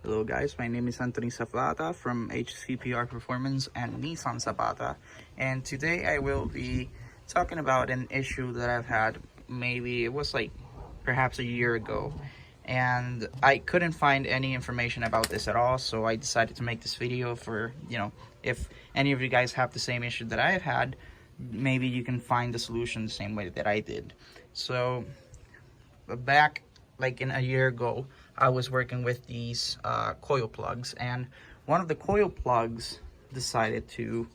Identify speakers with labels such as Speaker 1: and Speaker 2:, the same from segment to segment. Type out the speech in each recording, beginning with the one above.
Speaker 1: Hello guys, my name is Anthony Zapata from HCPR Performance and Nissan Zapata, and today I will be talking about an issue that I've had. Maybe it was like perhaps a year ago, and I couldn't find any information about this at all, so I decided to make this video for, if any of you guys have the same issue that I've had, maybe you can find the solution the same way that I did. So back like in a year ago, I was working with these coil plugs, and one of the coil plugs decided to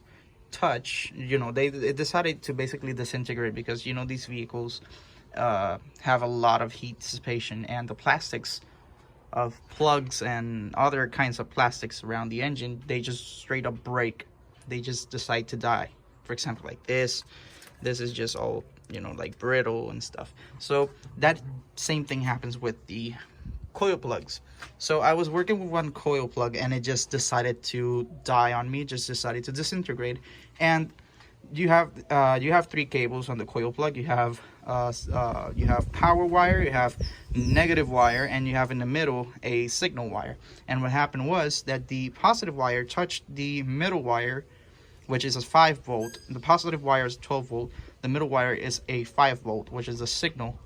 Speaker 1: touch, it decided to basically disintegrate because these vehicles have a lot of heat dissipation, and the plastics of plugs and other kinds of plastics around the engine, they just straight up break. They just decide to die. For example, like this is just all like brittle and stuff. So that same thing happens with the coil plugs. So I was working with one coil plug and it just decided to die on me, just decided to disintegrate. And you have three cables on the coil plug. You have power wire, you have negative wire, and you have in the middle a signal wire. And what happened was that the positive wire touched the middle wire, which is a 5 volt. The positive wire is 12 volt. The middle wire is a 5 volt, which is a signal.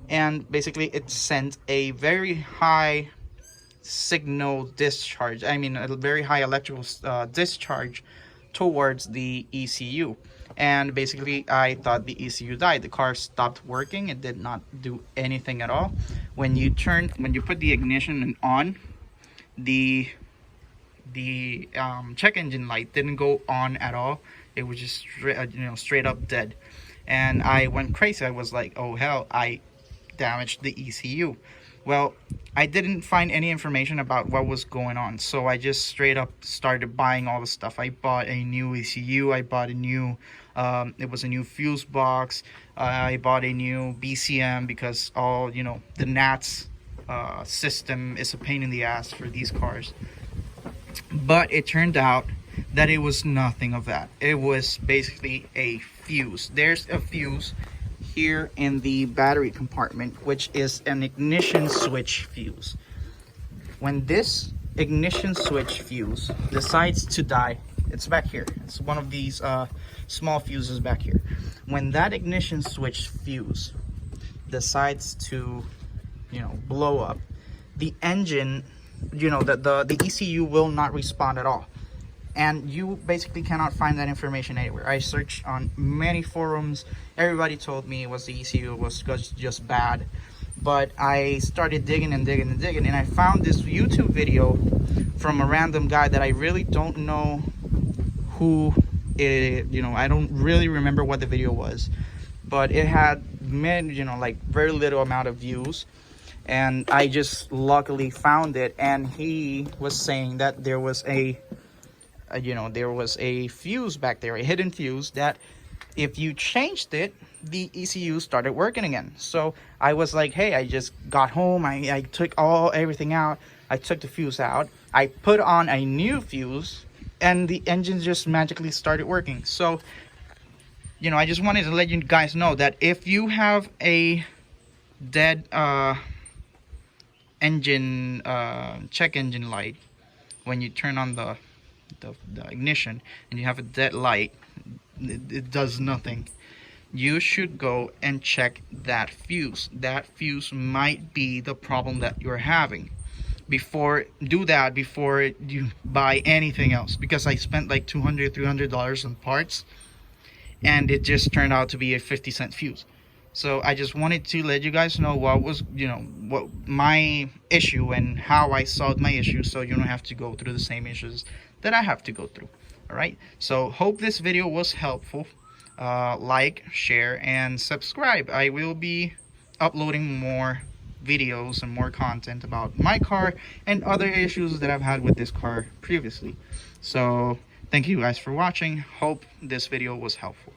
Speaker 1: And basically it sent a very high signal discharge, a very high electrical discharge towards the ECU. And basically I thought the ECU died. The car stopped working. It did not do anything at all. When you put the ignition on, the check engine light didn't go on at all. It was just straight up dead. And I went crazy. I was like, oh hell, I damaged the ECU. Well, I didn't find any information about what was going on, so I just straight up started buying all the stuff. I bought a new ECU, I bought a new it was a new fuse box, I bought a new BCM because all the NATS system is a pain in the ass for these cars. But it turned out that it was nothing of that. It was basically a fuse. There's a fuse here in the battery compartment, which is an ignition switch fuse. When this ignition switch fuse decides to die, it's back here. It's one of these small fuses back here. When that ignition switch fuse decides to blow up, the engine, the ECU will not respond at all. And you basically cannot find that information anywhere. I searched on many forums. Everybody told me the ECU was just bad. But I started digging and digging and digging, and I found this YouTube video from a random guy that I really don't know who I don't really remember what the video was, but it had like very little amount of views. And I just luckily found it, and he was saying that there was a fuse back there, a hidden fuse, that if you changed it, the ECU started working again. So I was like, hey, I just got home, I took everything out, I took the fuse out, I put on a new fuse, and the engine just magically started working. So I just wanted to let you guys know that if you have a dead engine check engine light, when you turn on the ignition and you have a dead light, it does nothing, you should go and check that fuse. That fuse might be the problem that you're having. Before you buy anything else, because I spent like $200-300 on parts, and it just turned out to be a 50-cent fuse. So I just wanted to let you guys know what was what my issue and how I solved my issue, so you don't have to go through the same issues that I have to go through. All right, so hope this video was helpful. Like, share, and subscribe. I will be uploading more videos and more content about my car and other issues that I've had with this car previously. So thank you guys for watching. Hope this video was helpful.